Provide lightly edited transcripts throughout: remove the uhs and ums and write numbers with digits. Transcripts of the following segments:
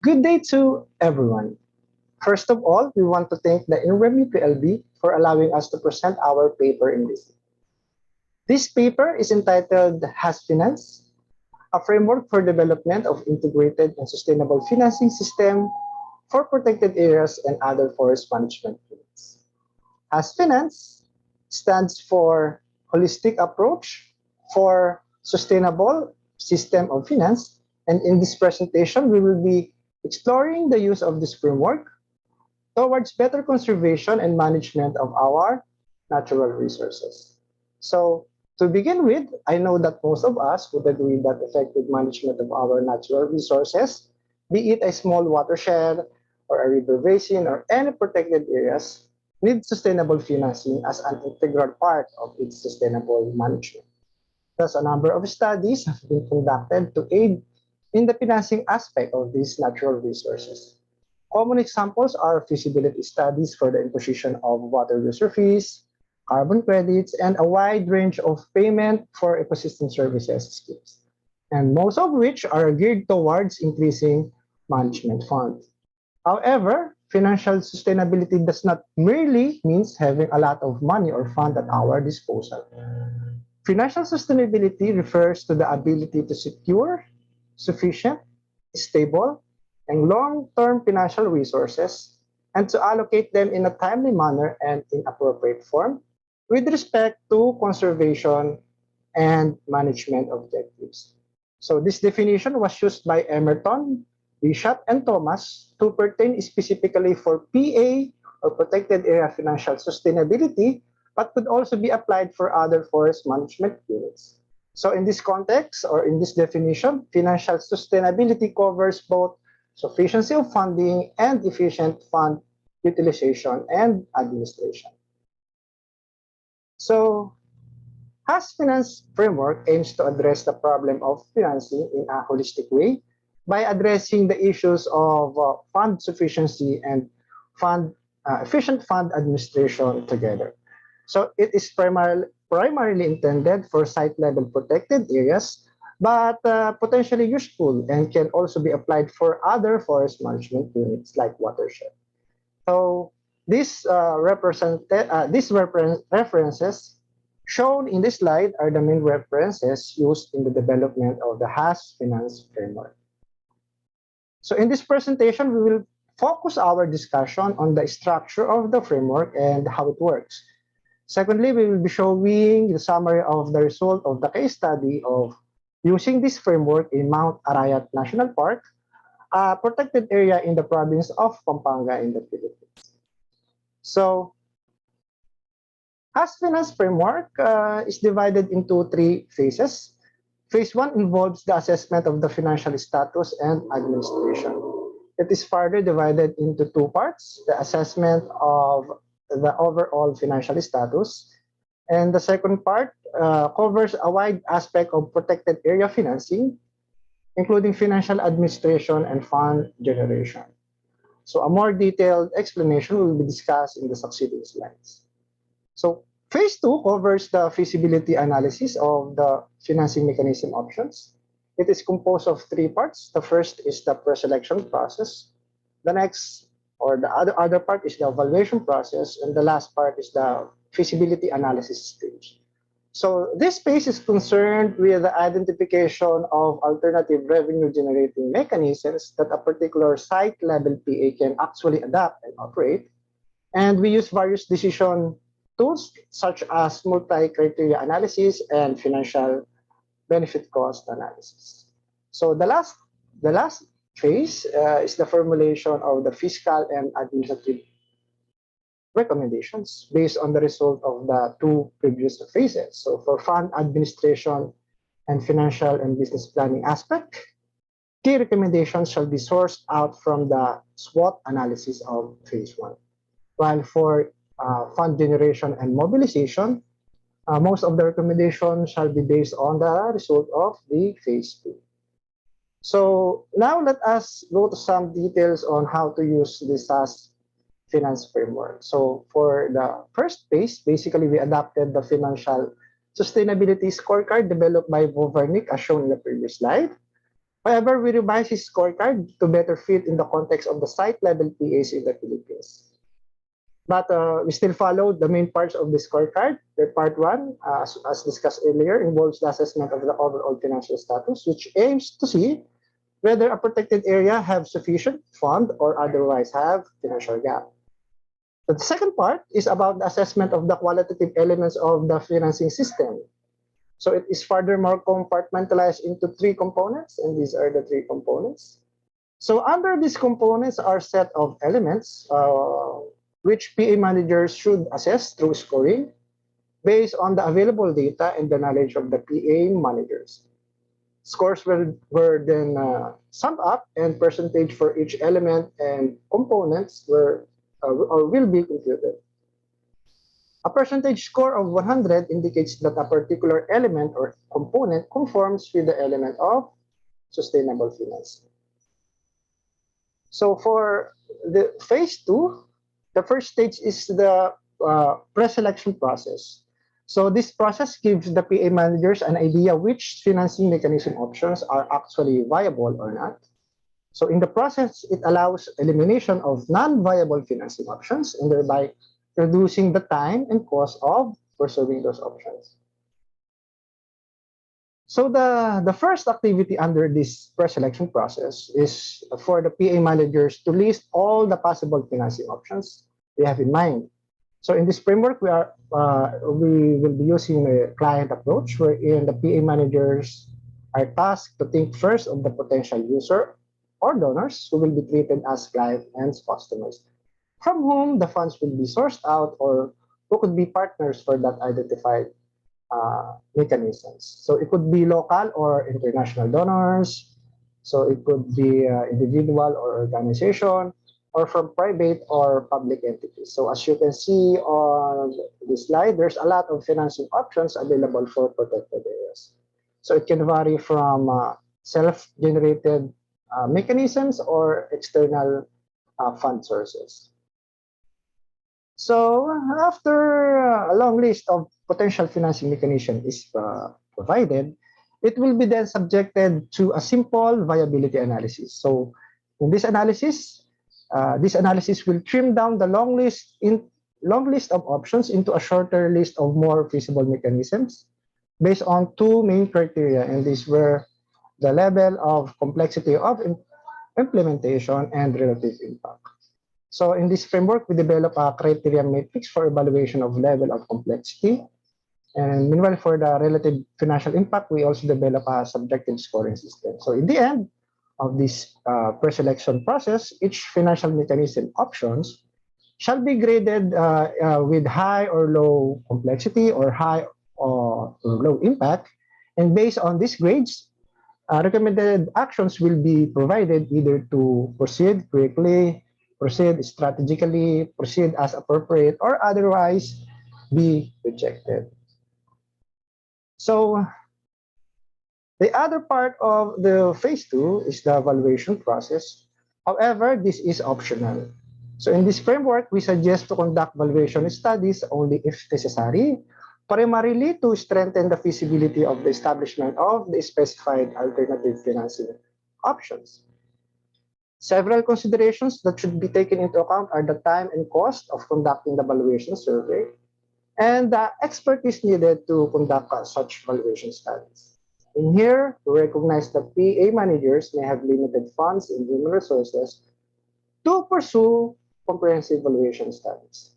Good day to everyone. First of all, we want to thank the INREM UPLB for allowing us to present our paper in this. This paper is entitled H.A.S.S Finance, a framework for development of integrated and sustainable financing system for protected areas and other forest management units. H.A.S.S Finance stands for Holistic Approach for Sustainable System of Finance, and in this presentation, we will be exploring the use of this framework towards better conservation and management of our natural resources. So, to begin with, I know that most of us would agree that effective management of our natural resources, be it a small watershed or a river basin or any protected areas, need sustainable financing as an integral part of its sustainable management. Thus, a number of studies have been conducted to aid in the financing aspect of these natural resources. Common examples are feasibility studies for the imposition of water user fees, carbon credits, and a wide range of payment for ecosystem services schemes, and most of which are geared towards increasing management funds. However, financial sustainability does not merely means having a lot of money or fund at our disposal. Financial sustainability refers to the ability to secure sufficient, stable, and long-term financial resources and to allocate them in a timely manner and in appropriate form with respect to conservation and management objectives. So this definition was used by Emerton, Bishop, and Thomas to pertain specifically for PA or protected area financial sustainability, but could also be applied for other forest management units. So in this context or in this definition, financial sustainability covers both sufficiency of funding and efficient fund utilization and administration. So H.A.S.S Finance Framework aims to address the problem of financing in a holistic way by addressing the issues of fund sufficiency and efficient fund administration together. So it is primarily intended for site-level protected areas, but potentially useful and can also be applied for other forest management units like watershed. So these references shown in this slide are the main references used in the development of the H.A.S.S Finance Framework. So in this presentation, we will focus our discussion on the structure of the framework and how it works. Secondly, we will be showing the summary of the result of the case study of using this framework in Mount Arayat National Park, a protected area in the province of Pampanga in the Philippines. So, H.A.S.S Finance Framework is divided into three phases. Phase 1 involves the assessment of the financial status and administration. It is further divided into two parts, the assessment of the overall financial status, and the second part covers a wide aspect of protected area financing, including financial administration and fund generation. So a more detailed explanation will be discussed in the succeeding slides. So phase 2 covers the feasibility analysis of the financing mechanism options. It is composed of three parts. The first is the pre-selection process. The next or the other part is the evaluation process, and the last part is the feasibility analysis stage. So this phase is concerned with the identification of alternative revenue generating mechanisms that a particular site level PA can actually adapt and operate. And we use various decision tools such as multi-criteria analysis and financial benefit cost analysis. So the last phase is the formulation of the fiscal and administrative recommendations based on the result of the two previous phases. So for fund administration and financial and business planning aspect, key recommendations shall be sourced out from the SWOT analysis of phase 1. While for fund generation and mobilization, most of the recommendations shall be based on the result of the phase 2. So now let us go to some details on how to use this H.A.S.S Finance Framework. So for the first phase, basically we adopted the financial sustainability scorecard developed by Vovernick as shown in the previous slide. However, we revised his scorecard to better fit in the context of the site-level PAs in the Philippines. But we still followed the main parts of the scorecard. The part one, as discussed earlier, involves the assessment of the overall financial status, which aims to see whether a protected area have sufficient fund or otherwise have financial gap. The second part is about the assessment of the qualitative elements of the financing system. So it is furthermore compartmentalized into three components, and these are the three components. So under these components are set of elements which PA managers should assess through scoring based on the available data and the knowledge of the PA managers. Scores were then summed up, and percentage for each element and components were or will be computed. A percentage score of 100 indicates that a particular element or component conforms with the element of sustainable finance. So for the phase two, the first stage is the pre-selection process. So this process gives the PA managers an idea which financing mechanism options are actually viable or not. So in the process, it allows elimination of non-viable financing options and thereby reducing the time and cost of pursuing those options. So the first activity under this pre-selection process is for the PA managers to list all the possible financing options they have in mind. So in this framework, we will be using a client approach wherein the PA managers are tasked to think first of the potential user or donors who will be treated as client and customers, from whom the funds will be sourced out or who could be partners for that identified mechanisms. So it could be local or international donors. So it could be individual or organization, or from private or public entities. So as you can see on this slide, there's a lot of financing options available for protected areas. So it can vary from self-generated mechanisms or external fund sources. So after a long list of potential financing mechanism is provided, it will be then subjected to a simple viability analysis. So in this analysis will trim down the long list of options into a shorter list of more feasible mechanisms based on two main criteria, and these were the level of complexity of implementation and relative impact. So in this framework, we develop a criteria matrix for evaluation of level of complexity. And meanwhile, for the relative financial impact, we also develop a subjective scoring system. So in the end of this pre-selection process, each financial mechanism options shall be graded with high or low complexity or high or low impact. And based on these grades, recommended actions will be provided either to proceed quickly, proceed strategically, proceed as appropriate, or otherwise be rejected. So the other part of the phase two is the evaluation process. However, this is optional. So in this framework, we suggest to conduct valuation studies only if necessary, primarily to strengthen the feasibility of the establishment of the specified alternative financing options. Several considerations that should be taken into account are the time and cost of conducting the valuation survey and the expertise needed to conduct such valuation studies. In here, we recognize that PA managers may have limited funds and human resources to pursue comprehensive valuation studies.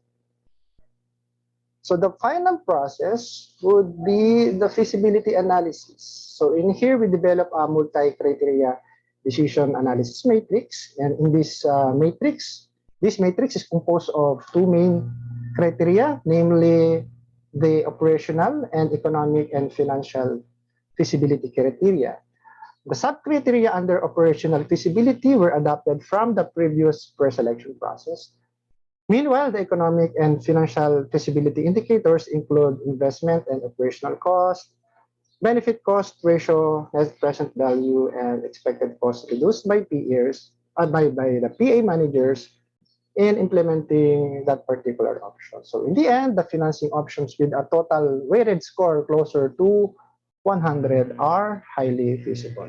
So the final process would be the feasibility analysis. So in here, we develop a multi-criteria decision analysis matrix. And in this matrix is composed of two main criteria, namely the operational and economic and financial feasibility criteria. The sub-criteria under operational feasibility were adopted from the previous pre-selection process. Meanwhile, the economic and financial feasibility indicators include investment and operational cost, benefit cost ratio, net present value, and expected cost reduced by peers, by the PA managers in implementing that particular option. So in the end, the financing options with a total weighted score closer to 100 are highly feasible.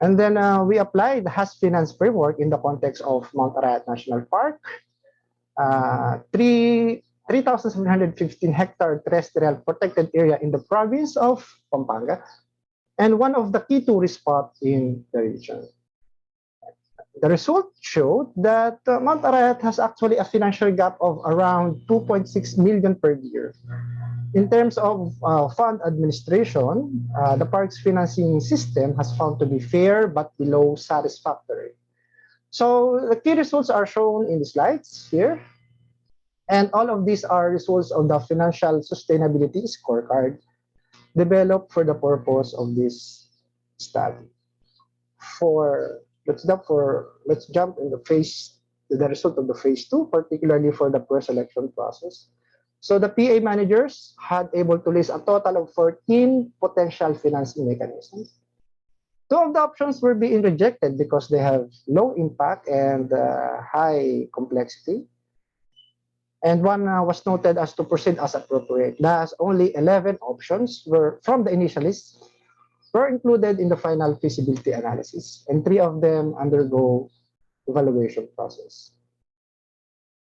And then we applied the H.A.S.S finance framework in the context of Monterey National Park, 3,715 hectare terrestrial protected area in the province of Pampanga, and one of the key tourist spots in the region. The result showed that Monterey has actually a financial gap of around 2.6 million per year. In terms of fund administration, the park's financing system has found to be fair but below satisfactory. So the key results are shown in the slides here. And all of these are results of the financial sustainability scorecard developed for the purpose of this study. Let's jump in the result of the phase 2, particularly for the pre-selection process. So the PA managers had able to list a total of 14 potential financing mechanisms. 2 of the options were being rejected because they have low impact and high complexity. And one was noted as to proceed as appropriate. Thus, only 11 options were from the initialists were included in the final feasibility analysis, and 3 of them undergo evaluation process.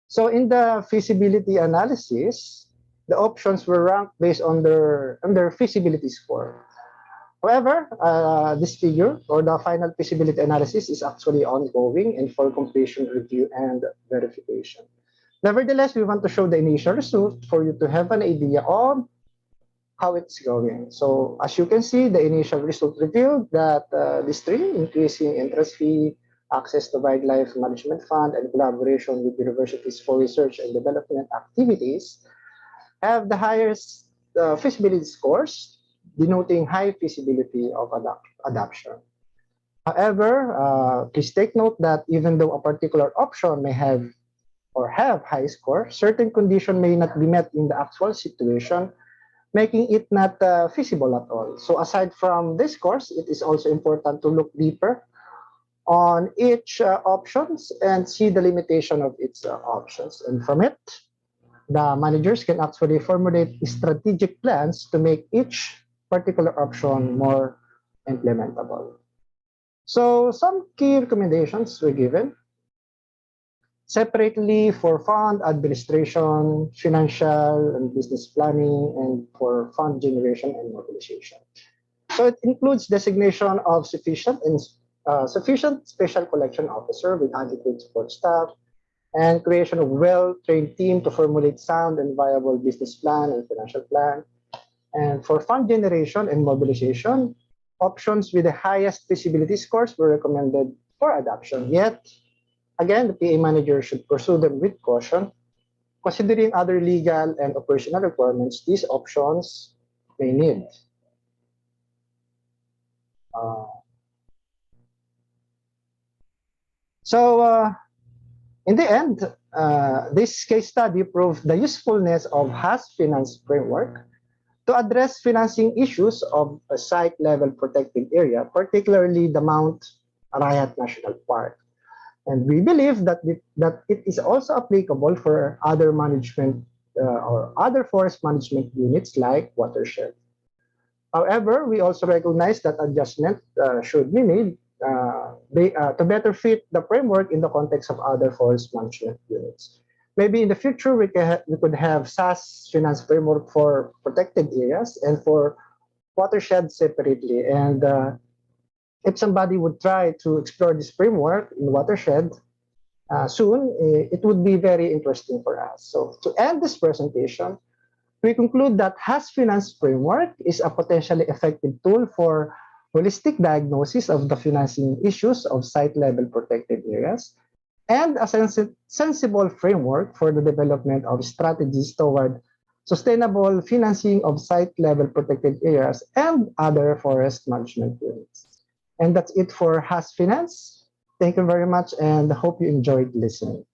So in the feasibility analysis, the options were ranked based on their feasibility score. However, this figure or the final feasibility analysis is actually ongoing and for completion, review, and verification. Nevertheless, we want to show the initial result for you to have an idea of how it's going. So as you can see, the initial result revealed that these 3, increasing interest fee, access to wildlife management fund, and collaboration with universities for research and development activities, have the highest feasibility scores, denoting high feasibility of adoption. However, please take note that even though a particular option may have high score, certain condition may not be met in the actual situation, making it not feasible at all. So aside from this course, it is also important to look deeper on each options and see the limitation of its options. And from it, the managers can actually formulate strategic plans to make each particular option more implementable. So some key recommendations were given. Separately for fund administration, financial and business planning, and for fund generation and mobilization. So it includes designation of sufficient special collection officer with adequate support staff, and creation of well-trained team to formulate sound and viable business plan and financial plan. And for fund generation and mobilization, options with the highest feasibility scores were recommended for adoption. Yet, again, the PA manager should pursue them with caution. Considering other legal and operational requirements, these options may need. In the end, this case study proved the usefulness of H.A.S.S finance framework to address financing issues of a site-level protected area, particularly the Mount Arayat National Park. And we believe that it is also applicable for other management or other forest management units like watershed. However, we also recognize that adjustment should be made to better fit the framework in the context of other forest management units. Maybe in the future, we could have H.A.S.S finance framework for protected areas and for watershed separately. And if somebody would try to explore this framework in watershed soon, it would be very interesting for us. So to end this presentation, we conclude that H.A.S.S finance framework is a potentially effective tool for holistic diagnosis of the financing issues of site-level protected areas, and a sensible framework for the development of strategies toward sustainable financing of site-level protected areas and other forest management units. And that's it for H.A.S.S Finance. Thank you very much, and hope you enjoyed listening.